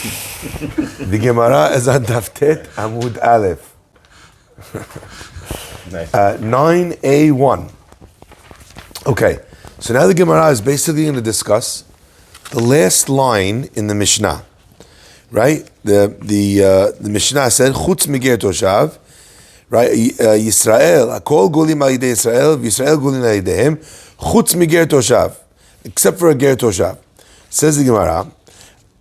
The Gemara is on Daftet Amud Aleph. Nice. 9a1. Okay, so now the Gemara is basically going to discuss the last line in the Mishnah, right? The Mishnah said, "Chutz miger toshav," right? Yisrael, Akol golim al yidei Yisrael, Yisrael golim al yideihem, chutz miger toshav, except for a ger toshav. Says the Gemara,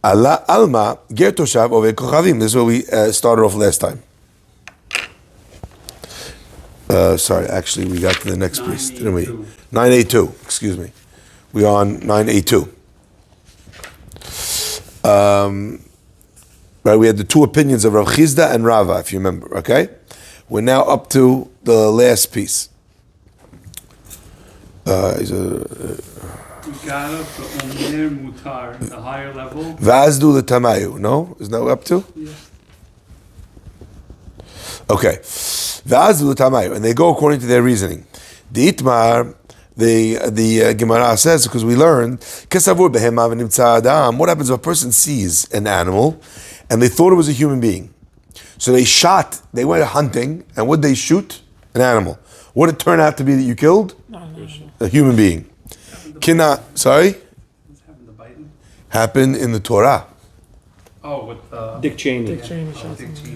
"Allah alma ger toshav over kochavim." This is where we started off last time. Sorry, actually, we got to the next piece, didn't we? 9a2, excuse me. We're on 9a2. Right, we had the two opinions of Rav Chizda and Rava, if you remember, okay? We're now up to the last piece. We got up to Omer Mutar, the higher level. Vazdu l'tamayu, no? Isn't that what we're up to? Yeah. Okay. Vazdu l'tamayu, and they go according to their reasoning. The Itmar, the Gemara says, because we learned, what happens if a person sees an animal and they thought it was a human being? So they went hunting, and what did they shoot? An animal. What did it turn out to be that you killed? A human being. Sorry? Happened in the Torah. Oh, with Dick Cheney.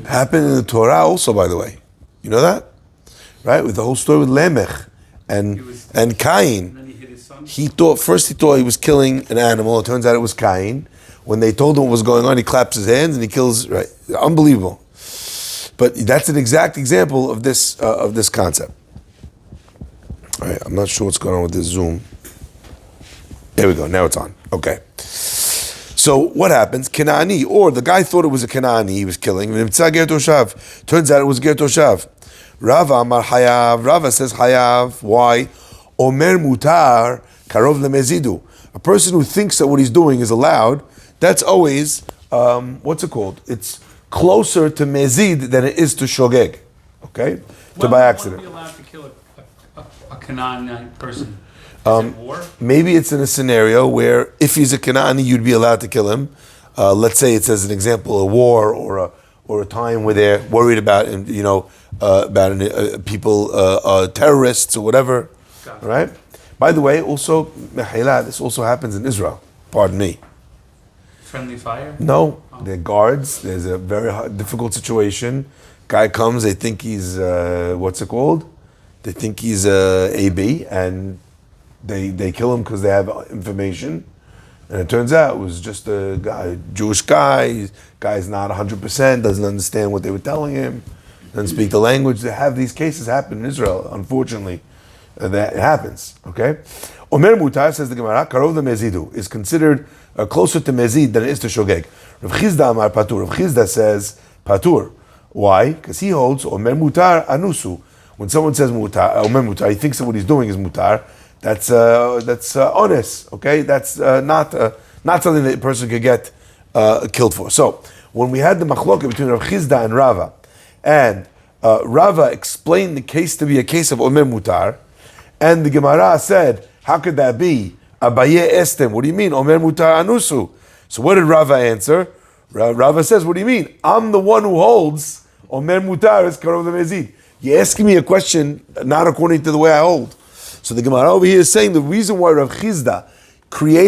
Happened in the Torah also, by the way. You know that? Right? With the whole story with Lamech and Cain. And then he hit his son. He thought he was killing an animal. It turns out it was Cain. When they told him what was going on, he claps his hands and he kills. Right, unbelievable. But that's an exact example of this concept. All right, I'm not sure what's going on with this Zoom. There we go. Now it's on. Okay. So what happens? Kenani, or the guy thought it was a Kenani he was killing. Turns out it was ger toshav. Rava amar hayav. Rava says hayav. Why? Omer mutar karov lemezidu. A person who thinks that what he's doing is allowed, that's always, what's it called? It's closer to mezid than it is to shogeg. Okay? To by accident. When are we allowed to kill a Canaan person? Is it war? Maybe it's in a scenario where if he's a Kanani, you'd be allowed to kill him. Let's say it's as an example, a war or a time where they're worried about, people, terrorists or whatever. Gotcha. Right? By the way, also, this also happens in Israel. Pardon me. Friendly fire? No, they're guards. There's a very difficult situation. Guy comes, they think he's, what's it called? They think he's AB, and they kill him because they have information. And it turns out it was just a guy, Jewish guy. Guy's not 100%, doesn't understand what they were telling him, doesn't speak the language. They have these cases happen in Israel, unfortunately. That happens, okay? Omer mutar, says the Gemara, karov lemezidu, is considered closer to mezid than it is to shogeg. Rav Chizda amar patur. Rav Chizda says patur. Why? Because he holds omer mutar anusu. When someone says mutar, omer mutar, he thinks that what he's doing is mutar. That's honest, okay? That's not something that a person could get killed for. So when we had the machloket between Rav Chizda and Rava, and Rava explained the case to be a case of omer mutar, and the Gemara said, how could that be? Abaye estem. What do you mean? Omer mutar anusu. So what did Rava answer? Rava says, what do you mean? I'm the one who holds omer mutar is karov lemezid. You're asking me a question not according to the way I hold. So the Gemara over here is saying the reason why Rav Chizda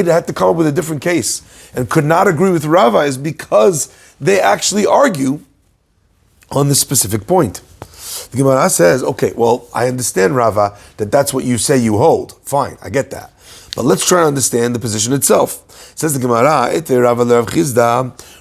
had to come up with a different case and could not agree with Rava is because they actually argue on this specific point. The Gemara says, okay, well, I understand, Rava, that's what you say you hold. Fine, I get that. But let's try to understand the position itself. Says the Gemara,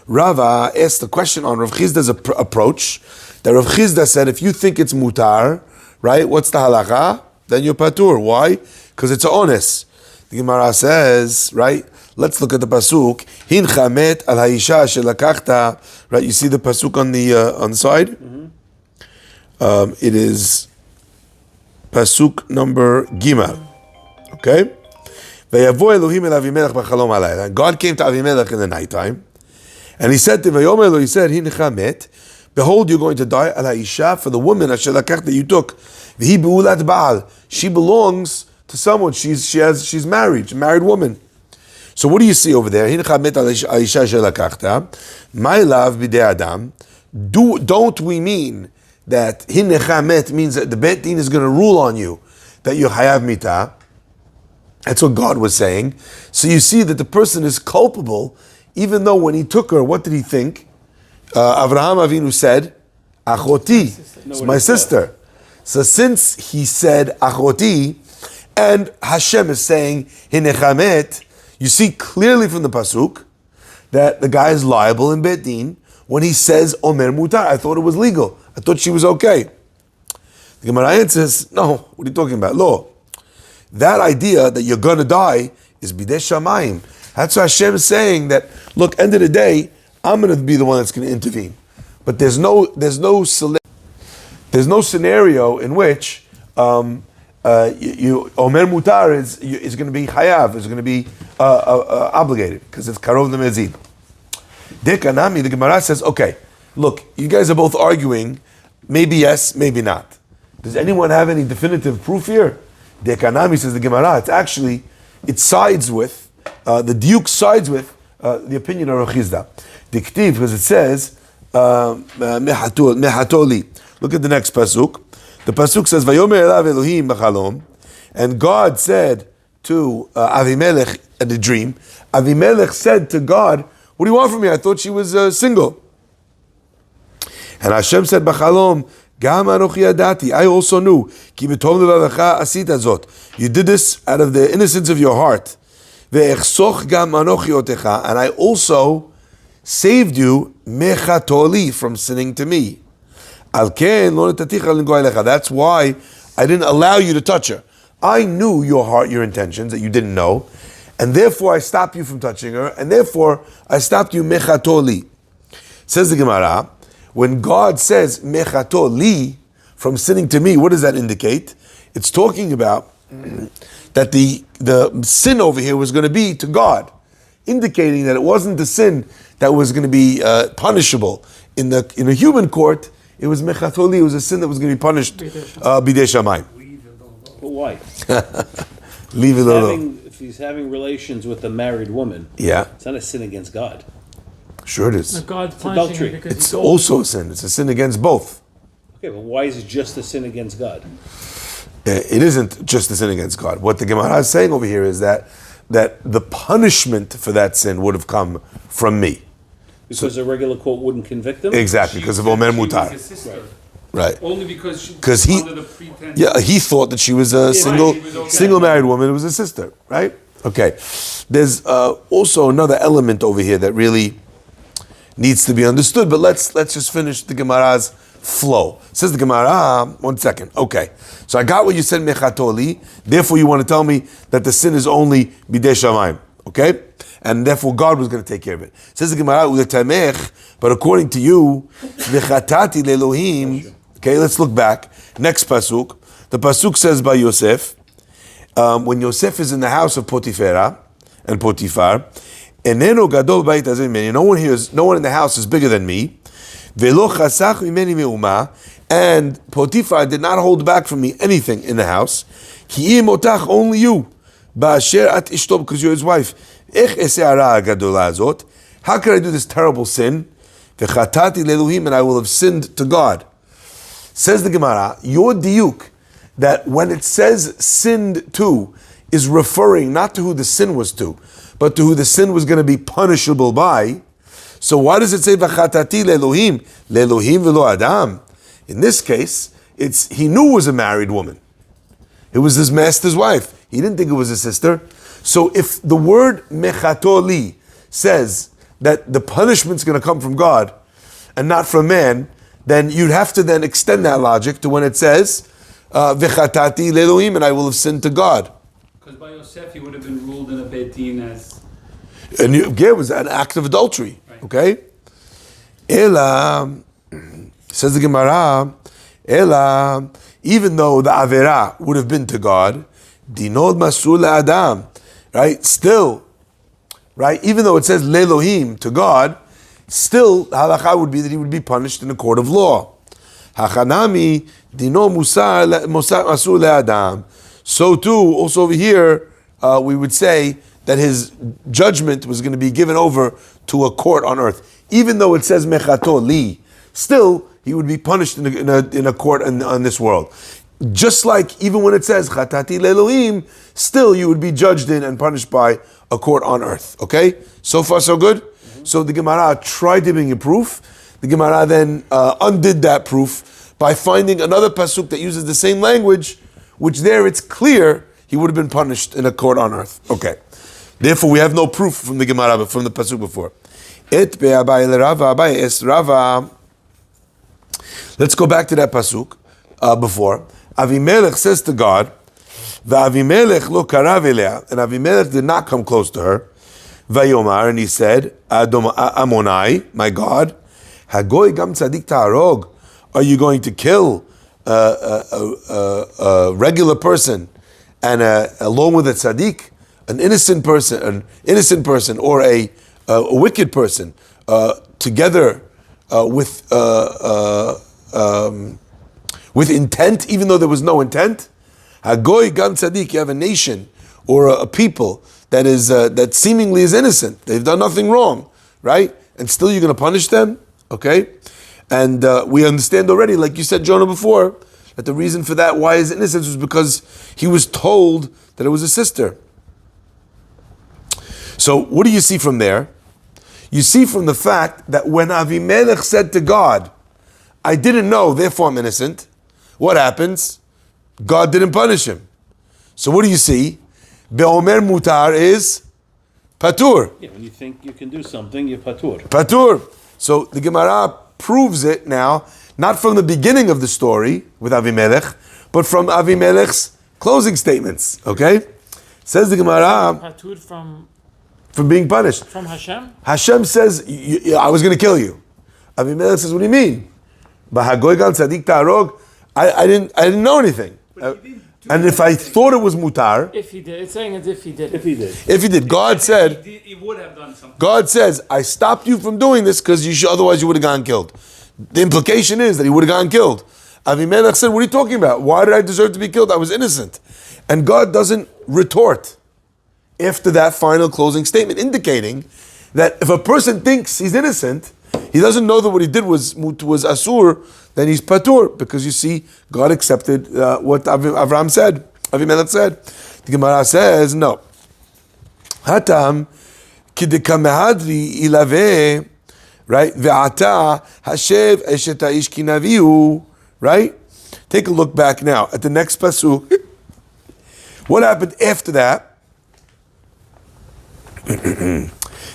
Rava asked the question on Rav Chizda's approach, that Rav Chizda said, if you think it's mutar, right, what's the halacha? Then you're patur. Why? Because it's honest. The Gemara says, right, let's look at the pasuk. Hin chamet al haisha shelakachta. Right, you see the pasuk on the side? Mm-hmm. It is pasuk number Gimel. Okay? Vayavo Elohim el Avimelech b'chalom halayla. God came to Avimelech in the nighttime, and he said to him, he said, Hin chamet, behold, you're going to die al haisha, for the woman asher lakachta that you took. V'hi b'ulat Baal. She belongs to someone. She's married. She's a married woman. So what do you see over there? Hincha met al Aisha shelakachta. My love bidei Adam. Don't we mean that hincha met means that the Bet Din is going to rule on you, that you hayav mitah? That's what God was saying. So you see that the person is culpable, even though when he took her, what did he think? Avraham Avinu said, Achoti, it's my sister. So since he said Achoti, and Hashem is saying Hinechamet, you see clearly from the pasuk that the guy is liable in Bet Din when he says Omer Mutar. I thought it was legal. I thought she was okay. The Gemara answers, no, what are you talking about? Lo. That idea that you're gonna die is Bidei Shamayim. That's why Hashem is saying that, look, end of the day, I'm gonna be the one that's gonna intervene. But there's no scenario in which Omer Mutar is going to be Hayav, is going to be obligated, because it's Karov Lemezid. Dekanami, the Gemara says, okay, look, you guys are both arguing, maybe yes, maybe not. Does anyone have any definitive proof here? Dekanami, says the Gemara, it sides with, the Duke sides with the opinion of Rechizda. Diktiv, because it says, Mehatoli. Look at the next pasuk. The pasuk says, "Vayomer elav Elohim b'chalom," and God said to Avimelech in the dream. Avimelech said to God, "What do you want from me? I thought she was single." And Hashem said, "B'chalom, gam anochi yadati." I also knew. Ki b'tov levavecha asita zot. You did this out of the innocence of your heart. Ve'echsoch gam anochi otecha, and I also saved you mechatoli, from sinning to me. That's why I didn't allow you to touch her. I knew your heart, your intentions that you didn't know, and therefore I stopped you from touching her, and therefore I stopped you mechatoli. Says the Gemara, when God says mechatoli, from sinning to me, what does that indicate? It's talking about that the sin over here was going to be to God, indicating that it wasn't the sin that was going to be punishable in a human court. It was mechatoli. It was a sin that was going to be punished bidei shamayim. But why? Leave it alone. If he's having relations with a married woman, yeah, it's not a sin against God. Sure, it is. God's punishing him because it's also a sin. It's a sin against both. Okay, but why is it just a sin against God? It isn't just a sin against God. What the Gemara is saying over here is that the punishment for that sin would have come from me. Because a regular court wouldn't convict him? Exactly, because of Omer Mutar. Right. Only because she he, under the pretense. Yeah, he thought that she was a single married woman. It was a sister, right? Okay. There's also another element over here that really needs to be understood, but let's just finish the Gemara's flow. Says the Gemara, 1 second. Okay. So I got what you said, mechatoli. Therefore, you want to tell me that the sin is only bidei shamayim. Okay? And therefore God was going to take care of it. Says the Gemara, but according to you, mechatati le'Elohim. Okay, let's look back. Next pasuk. The pasuk says by Yosef, when Yosef is in the house of Potiphar, eneno gadol b'ayit hazeh mimeni. No one in the house is bigger than me. Ve'lo chasach mimeni me'uma. And Potiphar did not hold back from me anything in the house. Ki im otach, only you. Ba'asher at ishto, because you're his wife. Ech eseh hara gadola azot. How could I do this terrible sin? V'chatati le'Elohim, and I will have sinned to God. Says the Gemara, your diuk, that when it says sinned to, is referring not to who the sin was to, but to who the sin was going to be punishable by. So why does it say v'chatati le'Elohim? Le'Elohim v'lo Adam. In this case, he knew it was a married woman. It was his master's wife. He didn't think it was his sister. So if the word mechatoli says that the punishment's going to come from God and not from man, then you'd have to then extend that logic to when it says v'chatati le'Elohim, and I will have sinned to God. Because by Yosef he would have been ruled in a Beit Din as... And it was an act of adultery. Right. Okay? Ela, says the Gemara, Ela, even though the Avera would have been to God, Dinod Masul Adam, right? Still, right? Even though it says Le'Elohim, to God, still halakha would be that he would be punished in a court of law. Hachanami Dino Musar Masul Adam. So too, also over here, we would say that his judgment was going to be given over to a court on earth. Even though it says mechato li, still he would be punished in a court on this world. Just like even when it says chatati le'Elohim, still you would be judged in and punished by a court on earth. Okay? So far so good? So the Gemara tried to bring a proof. The Gemara then undid that proof by finding another pasuk that uses the same language, which there it's clear he would have been punished in a court on earth. Okay. Therefore we have no proof from the Gemara, but from the pasuk before. Et be'abai l'Rava, abai es Rava. Let's go back to that pasuk before. Avimelech says to God, V'Avimelech lo karav elea, and Avimelech did not come close to her. Vayomar, and he said, Amonai, my God, Hagoy gam tzadik ta'arog, are you going to kill a regular person and along with a tzaddik, an innocent person, or a wicked person, together with intent, even though there was no intent? Hagoy gam tzaddik, you have a nation or a people that is that seemingly is innocent. They've done nothing wrong, right? And still you're going to punish them, okay? And we understand already, like you said, Jonah, before, that the reason for that, why his innocence, was because he was told that it was a sister. So what do you see from there? You see from the fact that when Avimelech said to God, I didn't know, therefore I'm innocent, what happens? God didn't punish him. So what do you see? Be'omer mutar is patur. Yeah, when you think you can do something, you're patur. Patur. So the Gemara proves it now, not from the beginning of the story with Avimelech, but from Avimelech's closing statements. Okay? Says the Gemara, Patur from being punished. From Hashem? Hashem says, I was going to kill you. Avimelech says, what do you mean? Bahagoygal tzadik ta'arog. I didn't know anything. And if I thought it was mutar, If he did. It's saying as if he did. If he did. if he did, God said, He would have done something. God says, I stopped you from doing this because otherwise you would have gotten killed. The implication is that he would have gotten killed. Avimelech said, what are you talking about? Why did I deserve to be killed? I was innocent. And God doesn't retort after that final closing statement, indicating that if a person thinks he's innocent, he doesn't know that what he did was asur, then he's patur, because you see, God accepted what Avraham said, Avimelech said. The Gemara says, no. Hatam kidekamehadri ilave, right? Ve'ata hashev eshet ha'ish kinaviu, right? Take a look back now at the next pasuk. What happened after that?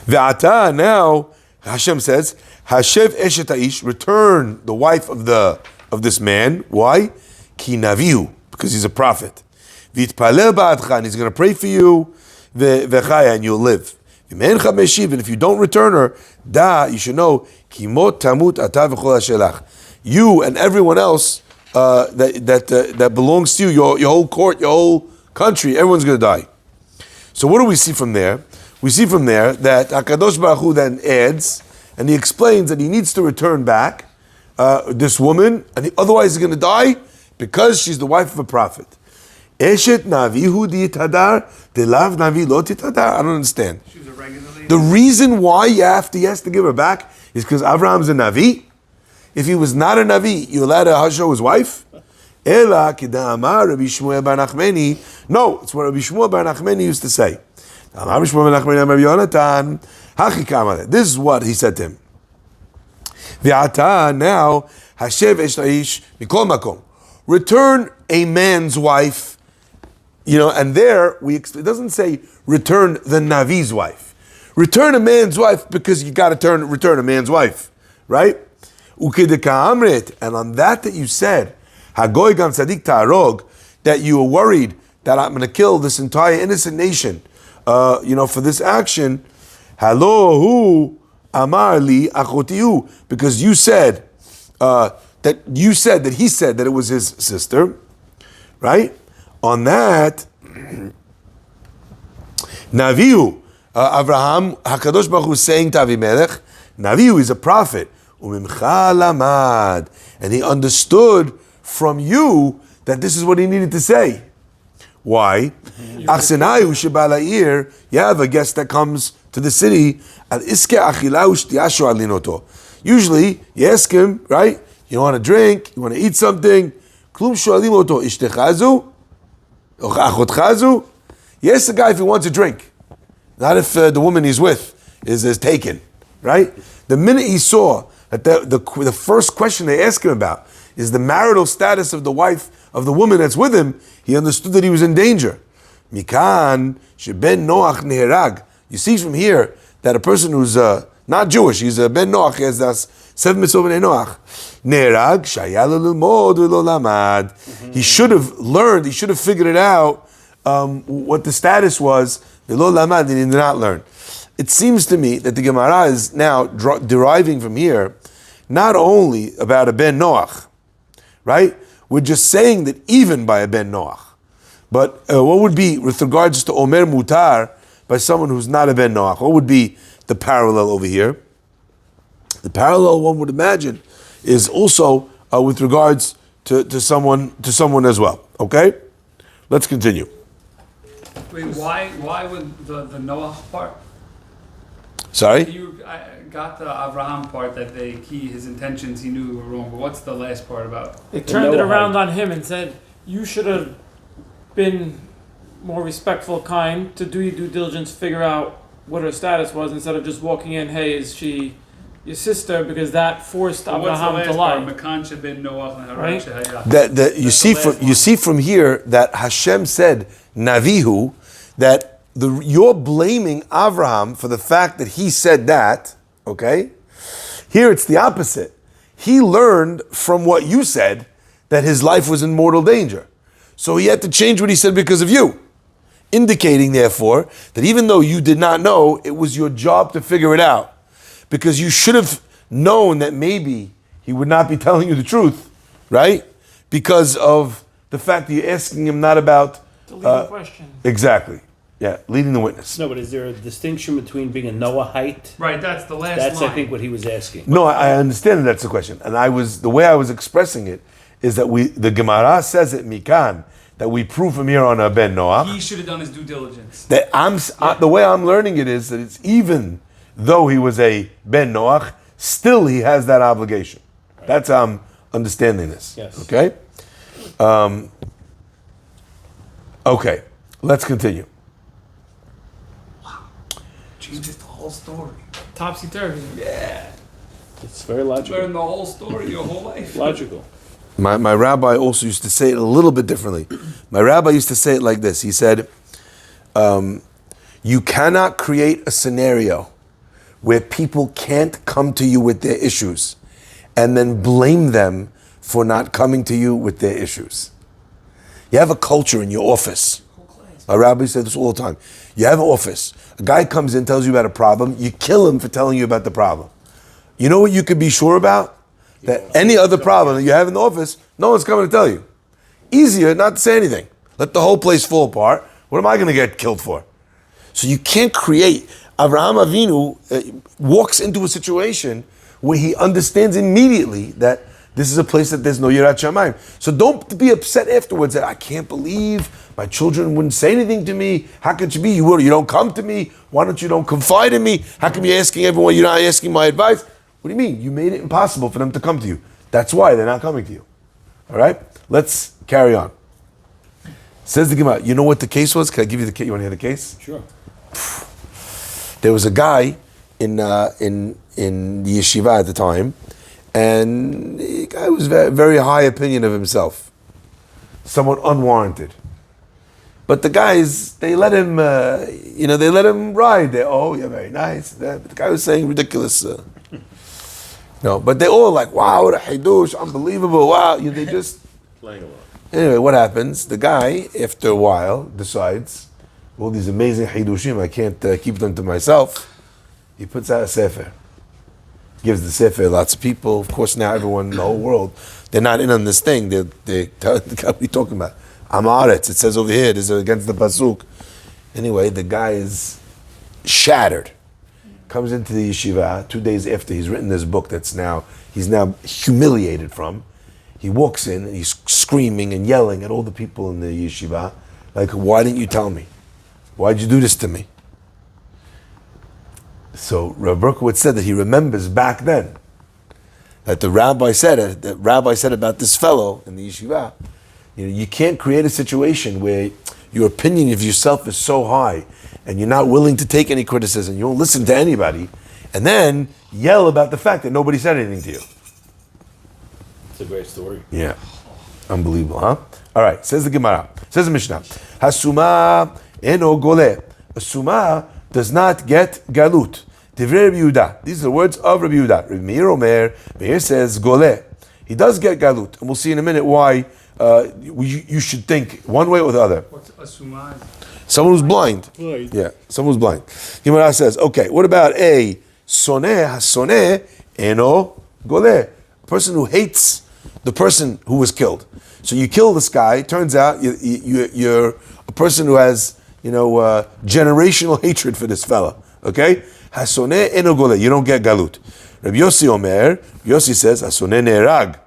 Ve'ata, now Hashem says, Hashev eshet ha'ish, return the wife of this man. Why? Ki naviu, because he's a prophet. V'itpalel ba'adcha, and he's going to pray for you. Ve'chaya, and you'll live. V'me'encha meshiv, and if you don't return her, you should know, ki mot tamut ata v'chol hashelach. You and everyone else that belongs to you, your whole court, your whole country, everyone's going to die. So what do we see from there? We see from there that HaKadosh Baruch Hu then adds, and he explains that he needs to return back this woman, and otherwise he's going to die because she's the wife of a prophet. Eshet navihu ditadar delav navi lo titadar. I don't understand. She was a regular lady. The reason why he has to give her back is because Abraham's a navi. If he was not a navi, you allowed to show his wife? Ela kidamar Rabbi Shmuel bar Nachmani. No, it's what Rabbi Shmuel bar Nachmani used to say. This is what he said to him. Now, return a man's wife, and there it doesn't say return the Navi's wife. Return a man's wife because you got to return a man's wife, right? And on that you said, Hagoy gam tzadik ta'arog, that you were worried that I'm going to kill this entire innocent nation, for this action. Halo hu amar li achotiu, because you said that he said that it was his sister, right? On that, Naviu, Avraham, Hakadosh Baruch Hu is saying to Avimelech, Naviu is a prophet, umimcha lamad, and he understood from you that this is what he needed to say. Why? Achsenayu shebala'ir, you have a guest that comes to the city, al iske achila u'shtiyashu alinoto. Usually, you ask him, right? You want to drink, you want to eat something. Klum shoalim oto ishtechazu, or achotchazu. You ask the guy if he wants a drink. Not if the woman he's with is taken, right? The minute he saw that the first question they ask him about is the marital status of the wife of the woman that's with him, he understood that he was in danger. Mikan sheben Noach neherag. You see from here that a person who's not Jewish, he's a ben Noach, he has das 7 mitzvot ben Noach. Neherag shaya lo lilmod v'lo lamad. He should have learned, he should have figured it out what the status was. V'lo lamad, and he did not learn. It seems to me that the Gemara is now deriving from here not only about a ben Noach, right? We're just saying that even by a ben Noach. But what would be, with regards to Omer Mutar, by someone who's not a ben Noach, what would be the parallel over here? The parallel one would imagine is also with regards to someone as well. Okay? Let's continue. Wait, why would the Noah part? Sorry? I got the Abraham part that his intentions he knew were wrong, but what's the last part about? They turned it Noah around on him and said, you should have been more respectful, kind, to do your due diligence, figure out what her status was, instead of just walking in, hey, is she your sister? Because that forced But what's the Abraham to last lie. part? Makan shebin Noach and Right? Harach That you That's see the from last you one. see from here that Hashem said Navihu, that you're blaming Avraham for the fact that he said that. Okay, here it's the opposite. He learned from what you said that his life was in mortal danger, so he had to change what he said because of you, indicating therefore that even though you did not know, it was your job to figure it out, because you should have known that maybe he would not be telling you the truth, right? Because of the fact that you're asking him not about The leading question. exactly, yeah, leading the witness. No, but is there a distinction between being a Noahite? Right, that's the last That's, line. I think, what he was asking. No, I understand that that's the question, and the way I was expressing it is that the Gemara says it mikan that we prove from here on a ben Noach. He should have done his due diligence. That the way I'm learning it is that it's even though he was a ben Noach, still he has that obligation. Right. That's how I'm understanding this. Yes. Okay. Okay. Let's continue. Changes the whole story. Topsy-turvy. Yeah. It's very logical. Learn the whole story your whole life. Logical. My rabbi also used to say it a little bit differently. My rabbi used to say it like this. He said, you cannot create a scenario where people can't come to you with their issues and then blame them for not coming to you with their issues. You have a culture in your office. My rabbi said this all the time. You have an office. A guy comes in, tells you about a problem. You kill him for telling you about the problem. You know what you could be sure about? That any other problem that you have in the office, no one's coming to tell you. Easier not to say anything. Let the whole place fall apart. What am I going to get killed for? So you can't create. Avraham Avinu walks into a situation where he understands immediately that this is a place that there's no Yirat Shamayim. So don't be upset afterwards that I can't believe my children wouldn't say anything to me. How could you be? You don't come to me. Why don't you confide in me? How come you're asking everyone? You're not asking my advice. What do you mean? You made it impossible for them to come to you. That's why they're not coming to you. All right? Let's carry on. Says the Gemara. You know what the case was? Can I give you the case? You want to hear the case? Sure. There was a guy in the yeshiva at the time, and the guy was very, very high opinion of himself, somewhat unwarranted. But the guys, they let him, they let him ride. Oh, you're very nice. But the guy was saying ridiculous. No, but they all like, wow, what a hidush, unbelievable, wow. They just Playing along. Anyway, what happens? The guy, after a while, decides, all these amazing hidushim, I can't keep them to myself. He puts out a sefer. Gives the sefer lots of people. Of course, now everyone in the whole world, they're not in on this thing. They tell the guy, what are you talking about? Amaretz, it says over here, this is against the pasuk. Anyway, the guy is shattered. Comes into the yeshiva 2 days after he's written this book he's now humiliated from. He walks in and he's screaming and yelling at all the people in the yeshiva. Like, why didn't you tell me? Why'd you do this to me? So Rav Berkowitz said that he remembers back then that the rabbi said about this fellow in the yeshiva, you can't create a situation where your opinion of yourself is so high and you're not willing to take any criticism, you don't listen to anybody, and then yell about the fact that nobody said anything to you. It's a great story. Yeah. Unbelievable, huh? All right, says the Gemara. Says the Mishnah. Hasuma eno gole. A suma does not get galut. Divrei Rabbi Yehuda. These are the words of Rabbi Yehuda. Rabbi Meir Omer. Meir says gole. He does get galut. And we'll see in a minute why you should think one way or the other. What's asuma? Someone who's blind. Blind. Yeah, someone who's blind. Gemara says, okay, what about a soneh, hasoneh, eno gole? A person who hates the person who was killed. So you kill this guy, turns out you're a person who has, generational hatred for this fella. Okay? Hasoneh eno gole. You don't get galut. Rabbi Yossi Omer, Yossi says, hasoneh ne'erag.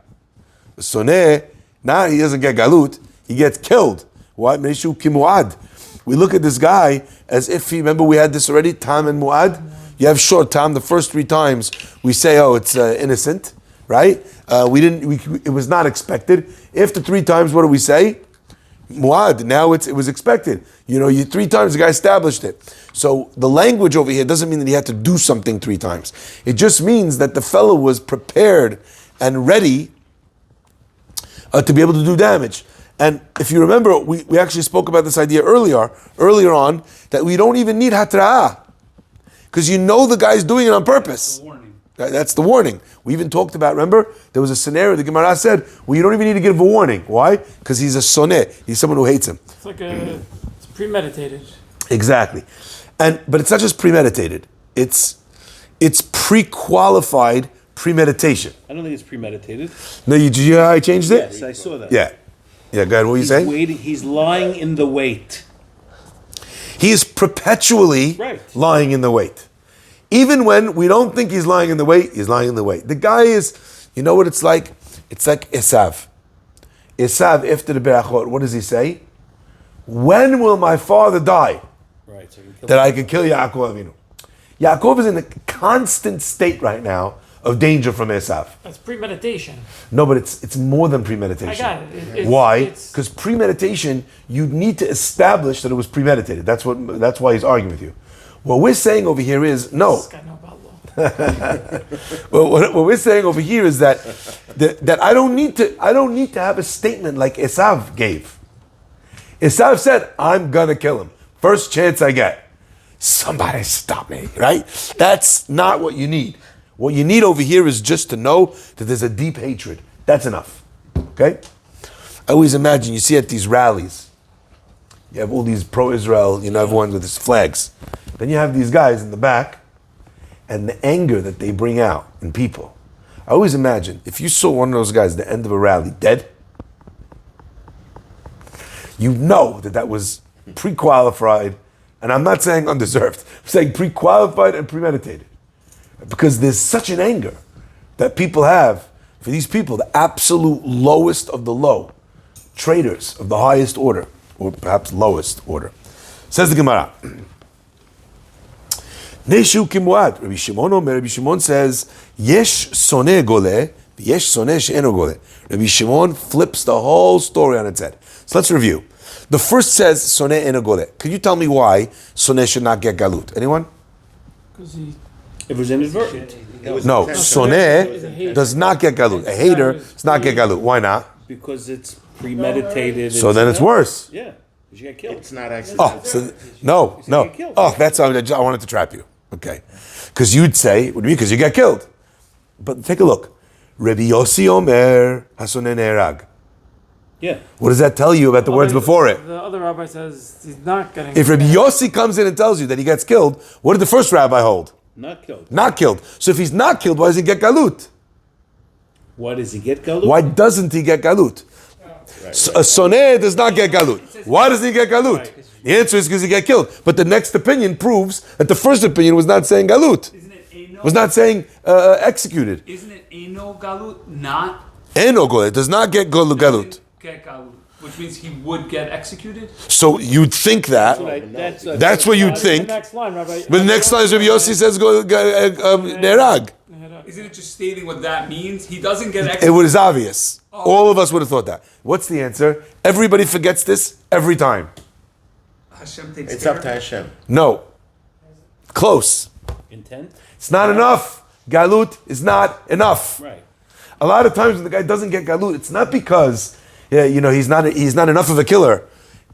Soneh, now he doesn't get galut, he gets killed. Why? Meishu kimuad. We look at this guy as if remember we had this already, tam and muad? You have short tam, the first 3 times we say, oh, it's innocent, right? It was not expected. After 3 times, what do we say? Muad, now it was expected. 3 times the guy established it. So the language over here doesn't mean that he had to do something 3 times. It just means that the fellow was prepared and ready to be able to do damage. And if you remember, we actually spoke about this idea earlier on, that we don't even need hatra'ah. Because the guy's doing it on purpose. Warning. That's the warning. We even talked about, remember, there was a scenario, the Gemara said, well, you don't even need to give a warning. Why? Because he's a soneh. He's someone who hates him. It's like it's premeditated. Exactly. But it's not just premeditated. It's pre-qualified premeditation. I don't think it's premeditated. No, did you hear how I changed it? Yes, I saw that. Yeah. Yeah, go ahead. What are you saying? He's lying in the wait. He is perpetually lying in the wait. Even when we don't think he's lying in the wait, he's lying in the wait. The guy is, you know what it's like? It's like Esav. Esav, after the Berachot, what does he say? When will my father die? Right. So That I can kill Yaakov Avinu. Yaakov is in a constant state right now of danger from Esav. That's premeditation. No, but it's more than premeditation. I got it. Why? Because premeditation, you need to establish that it was premeditated. That's why he's arguing with you. What we're saying over here is no. This guy know about law. Well, what we're saying over here is that I don't need to have a statement like Esav gave. Esav said, "I'm gonna kill him. First chance I get. Somebody stop me!" Right? That's not what you need. What you need over here is just to know that there's a deep hatred. That's enough. Okay? I always imagine, you see at these rallies, you have all these pro-Israel, everyone with his flags. Then you have these guys in the back, and the anger that they bring out in people. I always imagine, if you saw one of those guys at the end of a rally dead, you know that was pre-qualified, and I'm not saying undeserved, I'm saying pre-qualified and premeditated. Because there's such an anger that people have for these people, the absolute lowest of the low, traitors of the highest order, or perhaps lowest order. Says the Gemara. Neshu kimuad. Rabbi Shimon says, Yesh soneh gole, yesh soneh she'eno gole. Rabbi Shimon flips the whole story on its head. So let's review. The first says soneh eno gole. Can you tell me why soneh should not get galut? Anyone? Because It was inadvertent. No, soneh does not get galut. A hater does not get galut. Why not? Because it's premeditated. So then it's worse. Yeah. Because you get killed. It's not accidental. Oh, so no. Oh, that's I wanted to trap you. Okay, because you'd say it would be because you got killed. But take a look. Rabbi Yossi Omer Hasoneh Ne'erag. Yeah. What does that tell you about the words before it? The other rabbi says he's not getting. If Rabbi Yossi comes in and tells you that he gets killed, what did the first rabbi hold? Not killed. Not killed. So if he's not killed, why does he get galut? Why does he get galut? Why doesn't he get galut? So, a soneh does not get galut. Why does he get galut? The answer is because he get killed. But the next opinion proves that the first opinion was not saying galut. Isn't it Eno? Was not saying executed. Isn't it Eno Galut? Not Eno galut. It does not get galut. get Galut. Which means he would get executed? So you'd think that. That's what you'd The think. next line, Rabbi. But the next line is Rabbi Yossi says, Nerag. Isn't it just stating what that means? He doesn't get It executed. was obvious. All of us would have thought that. What's the answer? Everybody forgets this every time. Hashem takes It's care up of to it. Hashem. No. Close. Intent? It's not enough. Galut is not enough. Right. A lot of times when the guy doesn't get galut, it's not because he's not enough of a killer.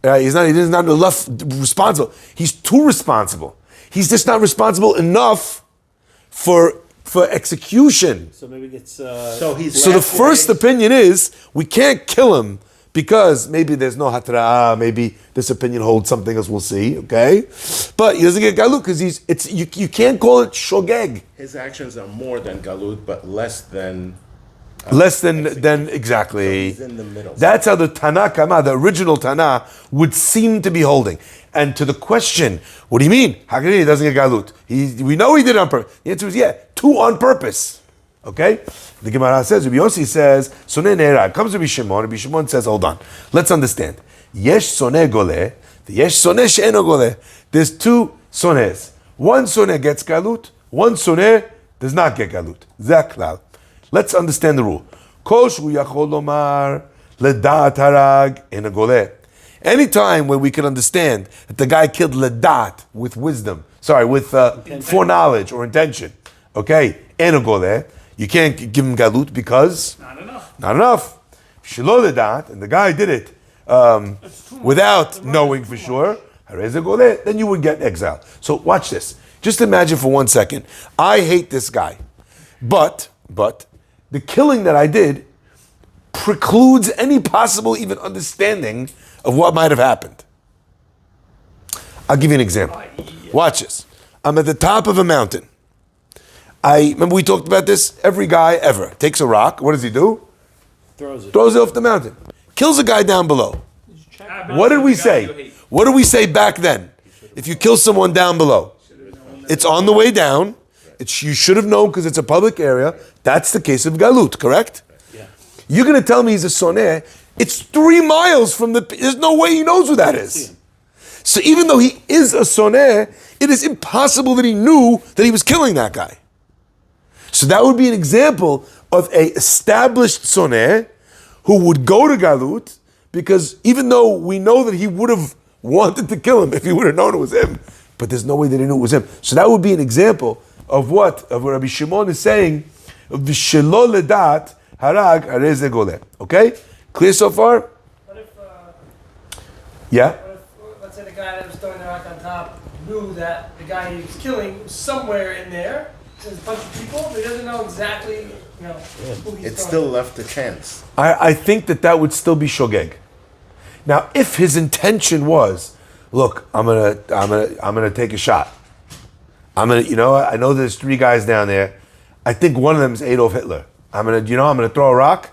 He's not enough responsible. He's too responsible. He's just not responsible enough for execution. So maybe it's. So he's So the first opinion is we can't kill him because maybe there's no hatra, maybe this opinion holds something else. We'll see, okay? But he doesn't get galut because you can't call it shogeg. his actions are more than galut, but less than. Less than exactly. He's in the middle. That's how the Tana Kama, the original Tana, would seem to be holding. And to the question, what do you mean? How come he doesn't get galut? We know he did it on purpose. The answer is two on purpose. Okay? The Gemara says, Rabbi Yossi says, Soneh Ne'erag. Comes Rabbi Shimon. Rabbi Shimon says, hold on. Let's understand. Yesh Soneh Goleh, the Yesh Soneh She'eno Goleh. There's two Sonehs. One Soneh gets galut, one Soneh does not get galut. Zaklal. Let's understand the rule. Kol shu yachol lomar ledat harag en goleh. Anytime where we can understand that the guy killed ledat with wisdom, with foreknowledge or intention, okay, en goleh, you can't give him galut because Not enough. not enough. Shelo ledat, and the guy did it without knowing for sure, harez goleh, then you would get exile. So watch this. Just imagine for 1 second. I hate this guy, but the killing that I did precludes any possible even understanding of what might have happened. I'll give you an example. Watch this. I'm at the top of a mountain. Remember we talked about this? Every guy ever takes a rock. What does he do? Throws it. Throws it off the mountain. Kills a guy down below. What did we say? What did we say back then? If you kill someone down below, it's on the way down. You should have known because it's a public area. That's the case of galut, correct? Yeah. You're going to tell me he's a soneh. It's 3 miles from there's no way he knows who that is. So even though he is a soneh, it is impossible that he knew that he was killing that guy. So that would be an example of a established soneh who would go to galut because even though we know that he would have wanted to kill him if he would have known it was him, but there's no way that he knew it was him. So that would be an example of what Rabbi Shimon is saying, V'shelo ledat harag harez goleh. Okay? Clear so far? What if, Yeah? let's say the guy that was throwing the rock on top knew that the guy he was killing was somewhere in there. There's a bunch of people, but he doesn't know exactly, who he's It's throwing. still left a chance. I think that would still be shogeg. Now, if his intention was, look, I'm gonna take a shot. I know there's 3 guys down there. I think one of them is Adolf Hitler. I'm gonna throw a rock,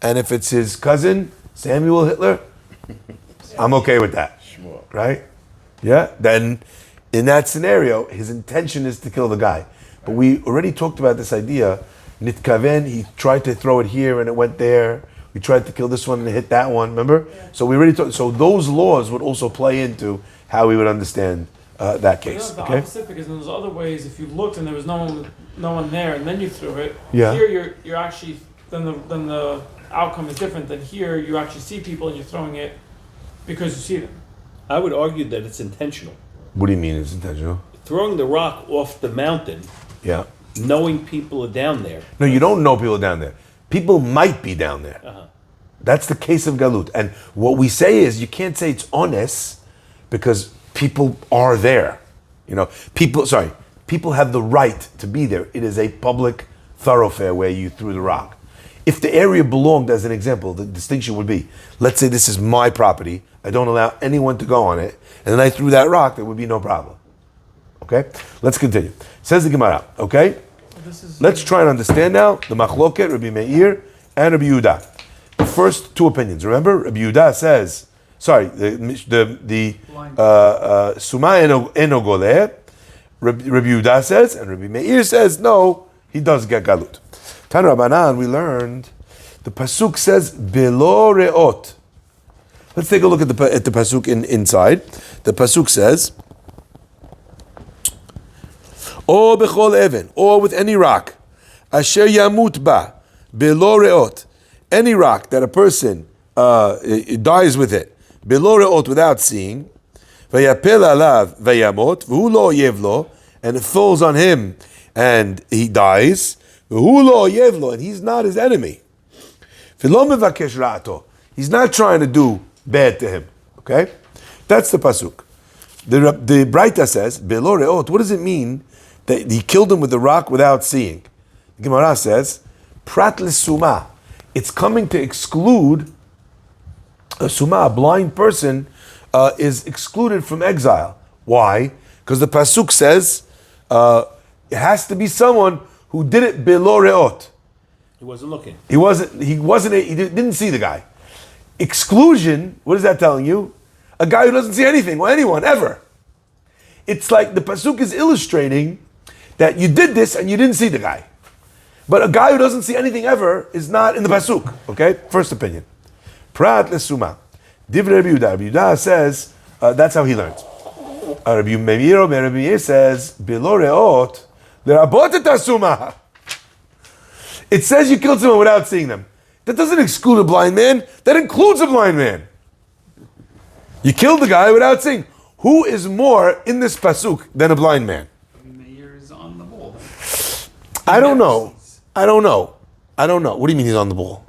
and if it's his cousin Samuel Hitler, I'm okay with that, right? Yeah. Then, in that scenario, his intention is to kill the guy. But we already talked about this idea. Nitkaven, he tried to throw it here and it went there. We tried to kill this one and it hit that one. Remember? Yeah. So we already talked. So those laws would also play into how we would understand that case. The Okay. opposite, because in those other ways, if you looked and there was no one there, and then you threw it, Yeah. here you're actually then the outcome is different. Than here, you actually see people and you're throwing it because you see them. I would argue that it's intentional. What do you mean it's intentional? Throwing the rock off the mountain, Yeah. knowing people are down there. No, you don't know people down there. People might be down there. That's the case of galut. And what we say is you can't say it's honest because people are there. People have the right to be there. It is a public thoroughfare where you threw the rock. If the area belonged, as an example, the distinction would be, let's say this is my property, I don't allow anyone to go on it, and then I threw that rock, there would be no problem. Okay? Let's continue. Says the Gemara, okay? Let's try and understand now the Machloket, Rabbi Meir, and Rabbi Yehuda. The first 2 opinions. Remember, Rabbi Yehuda says, the Suma eno goleh, Rabbi Yehuda says, and Rabbi Meir says, no, he does get galut. Tan Rabbanan, we learned, the Pasuk says, Belo re'ot. Let's take a look at the pasuk inside. The pasuk says, "O bechol even," or with any rock, asher yamut ba belo reot, any rock that a person dies with it, belo reot, without seeing, vayapel alav vayamot, v'hu lo oyev lo, and it falls on him and he dies, v'hu lo oyev lo, and he's not his enemy. V'lo mevakesh ra'ato, he's not trying to do bad to him. Okay, that's the pasuk. The Braita says, "Belo reot." What does it mean that he killed him with the rock without seeing? The Gemara says, "Prat l'suma." It's coming to exclude a suma. A blind person is excluded from exile. Why? Because the pasuk says it has to be someone who did it belo reot. He wasn't looking. He didn't see the guy. Exclusion, what is that telling you? A guy who doesn't see anything, or anyone, ever. It's like the pasuk is illustrating that you did this and you didn't see the guy. But a guy who doesn't see anything ever is not in the pasuk, okay? First opinion. Prat lesuma. Divrei Rabbi Yehuda. Rabbi Yehuda says, that's how he learns. Rabbi Meir says, Bilo reot, lerabot et hasuma. It says you killed someone without seeing them. That doesn't exclude a blind man. That includes a blind man. You killed the guy without seeing. Who is more in this pasuk than a blind man? Meir is on the ball. I don't know. What do you mean he's on the ball?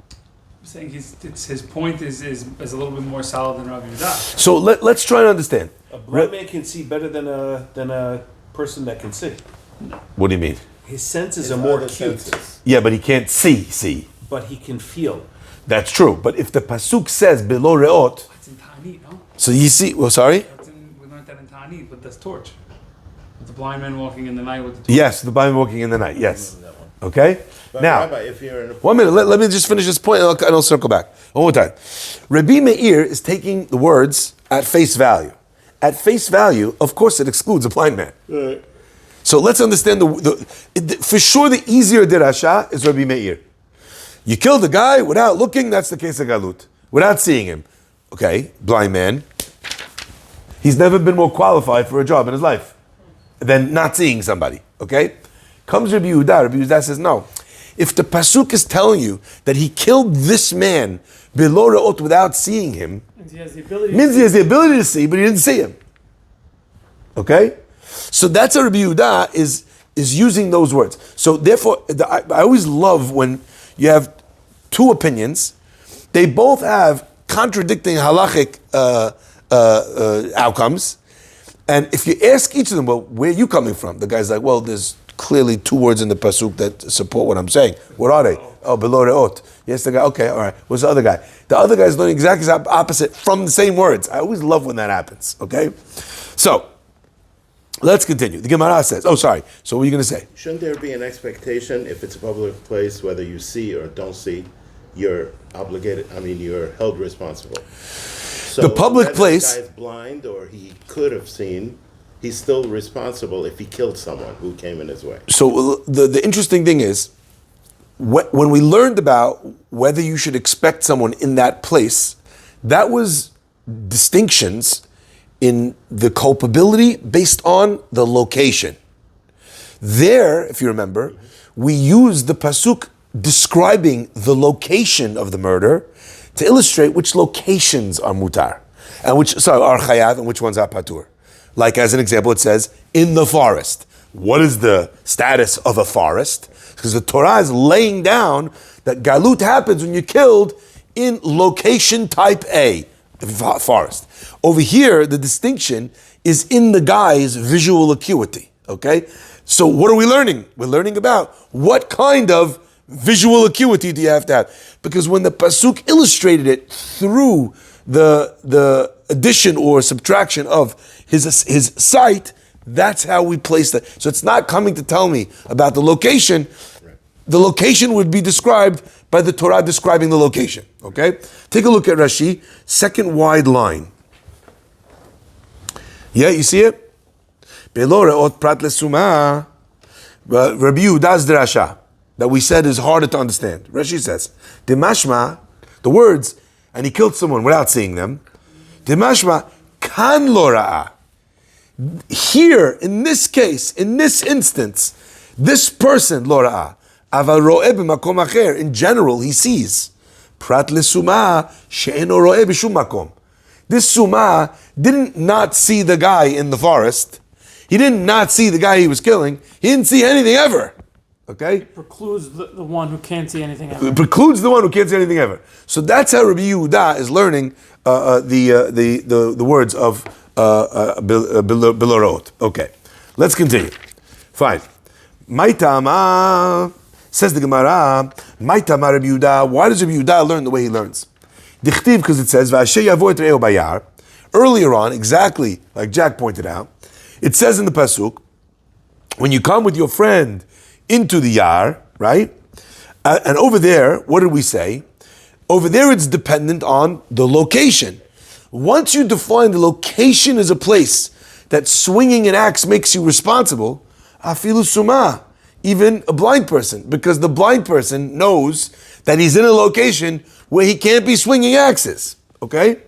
I'm saying his point is a little bit more solid than Rabbi Yehuda. So let's try and understand. A blind man can see better than a person that can see. What do you mean? His senses His are more other acute, senses. Yeah, but he can't see. but he can feel. That's true. But if the pasuk says below reot, It's in Ta'anit, no? so you see. Well, sorry. We learned that in Ta'anit with this torch. With the blind man walking in the night with the torch. Yes, the blind walking in the night. Yes. Okay. But Now, Rabbi, if you're in a 1 minute. Let me just finish this point, and I'll circle back. One more time. Rabbi Meir is taking the words at face value. At face value, of course, it excludes a blind man. So let's understand for sure the easier dirasha is Rabbi Meir. You killed the guy without looking, that's the case of Galut. Without seeing him. Okay, blind man. He's never been more qualified for a job in his life than not seeing somebody. Okay? Comes Rabbi Yehuda. Rabbi Yehuda says, no. If the pasuk is telling you that he killed this man below re'ot without seeing him, Means he has the ability. means he has the ability to see, but he didn't see him. Okay? So that's how Rabbi Yehuda is using those words. So therefore, I always love when you have two opinions. They both have contradicting halachic outcomes. And if you ask each of them, well, where are you coming from? The guy's like, well, there's clearly two words in the pasuk that support what I'm saying. What are they? Oh, below re'ot. Yes, the guy, okay, all right. What's the other guy? The other guy's learning exactly the opposite from the same words. I always love when that happens, okay? So, let's continue. The Gemara says, so what are you going to say? Shouldn't there be an expectation if it's a public place, whether you see or don't see, you're obligated, you're held responsible? So The public whether place- the guy's blind or he could have seen, he's still responsible if he killed someone who came in his way. So the interesting thing is, when we learned about whether you should expect someone in that place, that was distinctions in the culpability based on the location. There, if you remember, we used the pasuk describing the location of the murder to illustrate which locations are mutar, and are chayav, and which ones are patur. Like as an example, it says, in the forest. What is the status of a forest? Because the Torah is laying down that galut happens when you're killed in location type A, forest. Over here, the distinction is in the guy's visual acuity, okay? So what are we learning? We're learning about what kind of visual acuity do you have to have? Because when the pasuk illustrated it through the addition or subtraction of his sight, that's how we place that. So it's not coming to tell me about the location. The location would be described by the Torah describing the location. Okay? Take a look at Rashi, second wide line. Yeah, you see it? Be'lo re'ot prat lesuma. Rabbi Yehuda's drasha that we said is harder to understand. Rashi says, Dimashma, the words, and he killed someone without seeing them. Demashma kan lo ra'ah. Here, in this case, in this instance, this person lo ra'ah. Aval ro'eh b'makom acher. In general, he sees. Prat lesuma she'eno ro'eh b'shum makom. This suma didn't not see the guy in the forest. He did not see the guy he was killing. He didn't see anything ever. Okay? Precludes the one who can't see anything ever. It precludes the one who can't see anything ever. So that's how Rabbi Yehuda is learning the words of Bilorot. Okay, let's continue. Fine. Maitama, says the Gemara, Maitama Rabbi Yehuda. Why does Rabbi Yehuda learn the way he learns? Dichtiv, because it says, V'asher yavo et re'ehu bayar. Earlier on, exactly like Jack pointed out, it says in the Pasuk, when you come with your friend into the yar, right? And over there, what did we say? Over there, it's dependent on the location. Once you define the location as a place that swinging an axe makes you responsible, afilu suma, even a blind person, because the blind person knows that he's in a location where he can't be swinging axes, okay?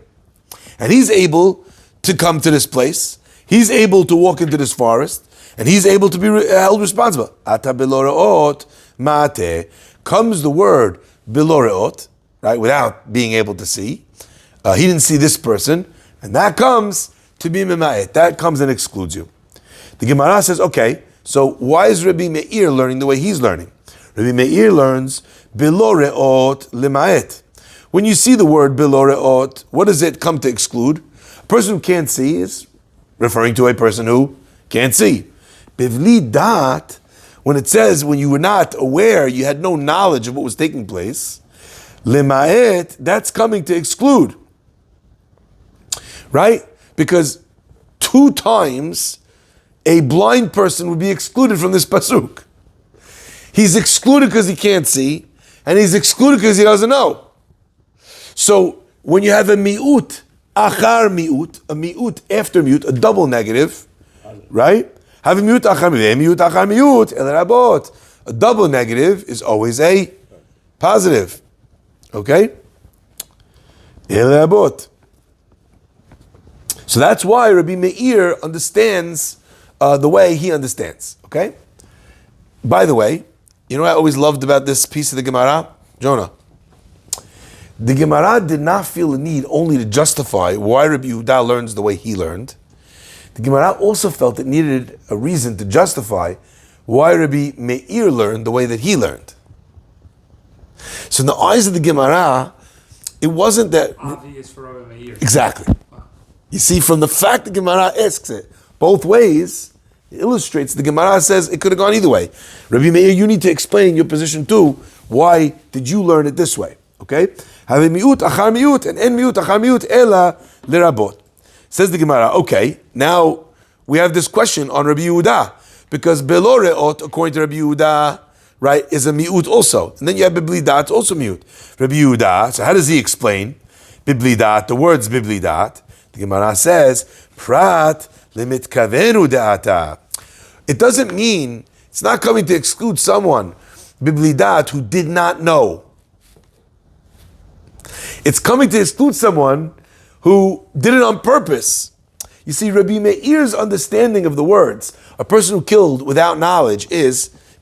And he's able to come to this place, he's able to walk into this forest, and he's able to be held responsible. Ata biloreot mate, comes the word biloreot, right, without being able to see. He didn't see this person, and that comes to be mema'et. That comes and excludes you. The Gemara says, okay, so why is Rabbi Meir learning the way he's learning? Rabbi Meir learns biloreot lema'et. When you see the word biloreot, what does it come to exclude? A person who can't see is referring to a person who can't see. Bivli dat, when it says when you were not aware, you had no knowledge of what was taking place, lema'et, that's coming to exclude. Right? Because 2 times a blind person would be excluded from this pasuk. He's excluded because he can't see, and he's excluded because he doesn't know. So when you have a mi'ut, achar mi'ut, a mi'ut after mi'ut, a double negative, right? Have a mi'ut achar mi'ut, el rabot. A double negative is always a positive. Okay? El rabot. So that's why Rabbi Meir understands the way he understands. Okay? By the way, you know what I always loved about this piece of the Gemara? Jonah. The Gemara did not feel a need only to justify why Rabbi Yehuda learns the way he learned. The Gemara also felt it needed a reason to justify why Rabbi Meir learned the way that he learned. So in the eyes of the Gemara, it wasn't that... Obvious for Rabbi Meir. Exactly. You see, from the fact the Gemara asks it both ways, it illustrates the Gemara says it could have gone either way. Rabbi Meir, you need to explain your position too. Why did you learn it this way? Okay? Have a mi'ut achar mi'ut and en mi'ut achar mi'ut ela lerabot. Says the Gemara, okay, now we have this question on Rabbi Yehuda, because beloreot, according to Rabbi Yehuda, right, is a mi'ut also. And then you have biblidat, also mi'ut. Rabbi Yehuda, so how does he explain biblidat, the words biblidat? The Gemara says, prat limitkavenu de'ata. It doesn't mean, it's not coming to exclude someone, biblidat, who did not know. It's coming to exclude someone who did it on purpose. You see, Rabbi Meir's understanding of the words, a person who killed without knowledge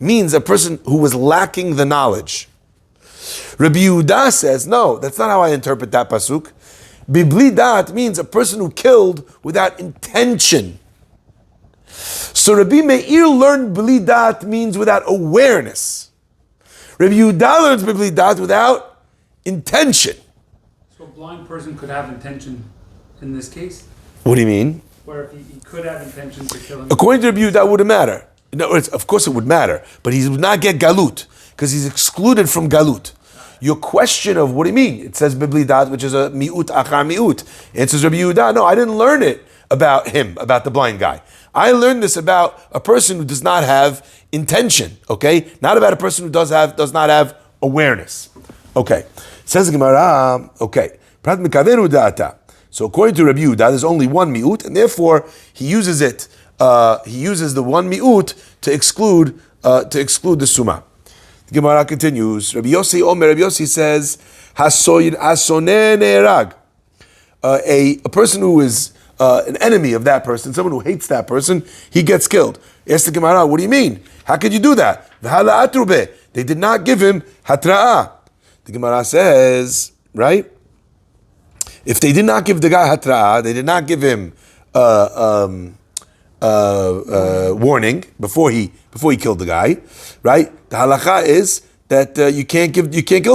means a person who was lacking the knowledge. Rabbi Yehuda says, no, that's not how I interpret that pasuk. Bibli dat means a person who killed without intention. So Rabbi Meir learned bli dat means without awareness. Rabbi Yehuda learns bibli dat without intention. So a blind person could have intention in this case? What do you mean? Where if he could have intention to kill him? According to Rabbi Yehuda, that wouldn't matter. No, of course it would matter, but he would not get galut, because he's excluded from galut. Your question of what do you mean? It says bibli dat, which is a mi'ut achar mi'ut. It says Rabbi Yehuda, no, I didn't learn it about him, about the blind guy. I learned this about a person who does not have intention, okay? Not about a person who does not have awareness. Okay. Says the Gemara, okay. Prat mikavenu da'ata. So according to Rabbi Yehuda, there's only one mi'ut, and therefore he uses it. He uses the one mi'ut to exclude the suma. The Gemara continues. Rabbi Yossi Omer, Rabbi Yossi says, Hasoneh ne'erag. a person who is an enemy of that person, someone who hates that person, he gets killed. Ask the Gemara, what do you mean? How could you do that? V'hala atrube. They did not give him hatra'ah. The Gemara says, right? If they did not give the guy hatra'ah, they did not give him warning before he killed the guy, right? The halacha is that you can't kill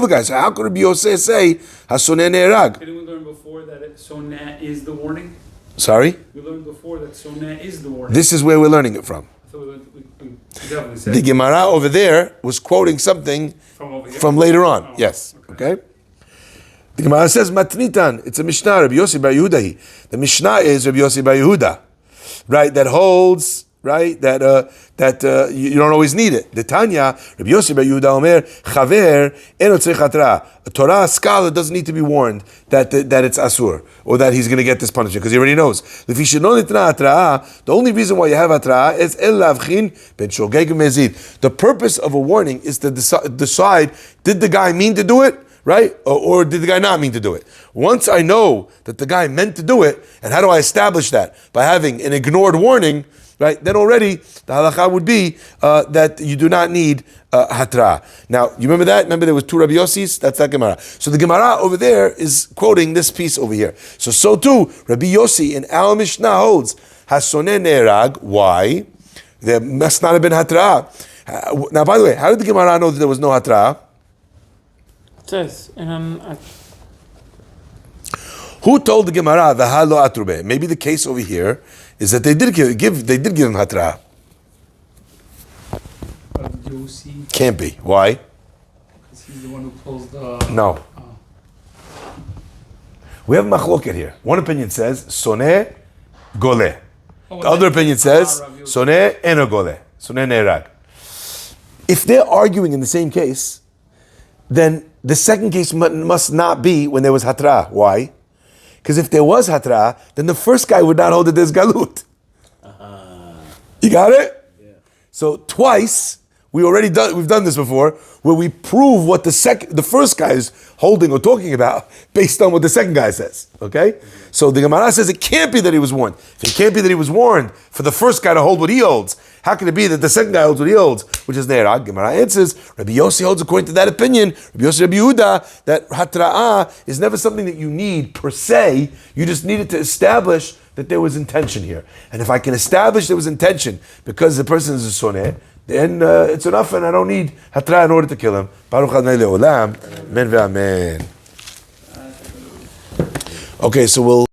the guy. So how could Rabbi Yosef say hasoneh ne'erag? Didn't we learn before that soneh is the warning? Sorry? We learned before that soneh is the warning. This is where we're learning it from. So we definitely said The Gemara over there was quoting something from over here. from later on. Oh, Yes. Okay. The Gemara says matnitan. It's a Mishnah. Rabbi Yossi bar Yehuda. The Mishnah is Rabbi Yossi bar Yehuda, right? That holds, right? That you don't always need it. The Tanya, Rabbi Yossi bar Yehuda Omer Chaver eno tzrich hatra. A Torah scholar doesn't need to be warned that it's asur or that he's going to get this punishment because he already knows. The only reason why you have hatra is el lavchin ben shogeg mezid. The purpose of a warning is to decide: did the guy mean to do it? Right? Or did the guy not mean to do it? Once I know that the guy meant to do it, and how do I establish that? By having an ignored warning, right? Then already the halakha would be that you do not need hatra. Now, you remember that? Remember there was two Rabbi Yossis? That's that Gemara. So the Gemara over there is quoting this piece over here. So too, Rabbi Yossi in our Mishnah holds hasoneh ne'erag. Why? There must not have been hatra. Now, by the way, how did the Gemara know that there was no hatra? It says, Who told the Gemara the halo atrube? Maybe the case over here is that they did give him hatra. Yossi, Can't be. Why? because he's the one who pulls the. No. Oh. We have machloket here. One opinion says soneh gole. Oh, The other opinion says Rav Yossi. soneh eno gole. Soneh ne'erag. If they're arguing in the same case, then the second case must not be when there was hatra. Why? Because if there was hatra, then the first guy would not hold that there's galut. You got it? Yeah. So twice we've done this before, where we prove what the first guy is holding or talking about based on what the second guy says. Okay? So the Gemara says it can't be that he was warned. If it can't be that he was warned for the first guy to hold what he holds, how can it be that the second guy holds what he holds, which is ne'erag? Gemara answers, Rabbi Yossi holds according to that opinion, Rabbi Yossi Rabbi Yehuda, that hatra'ah is never something that you need per se. You just needed to establish that there was intention here. And if I can establish there was intention because the person is a soneh, then it's enough, and I don't need hatra in order to kill him. Baruch Adonai le'olam, amen ve'amen. Okay, so we'll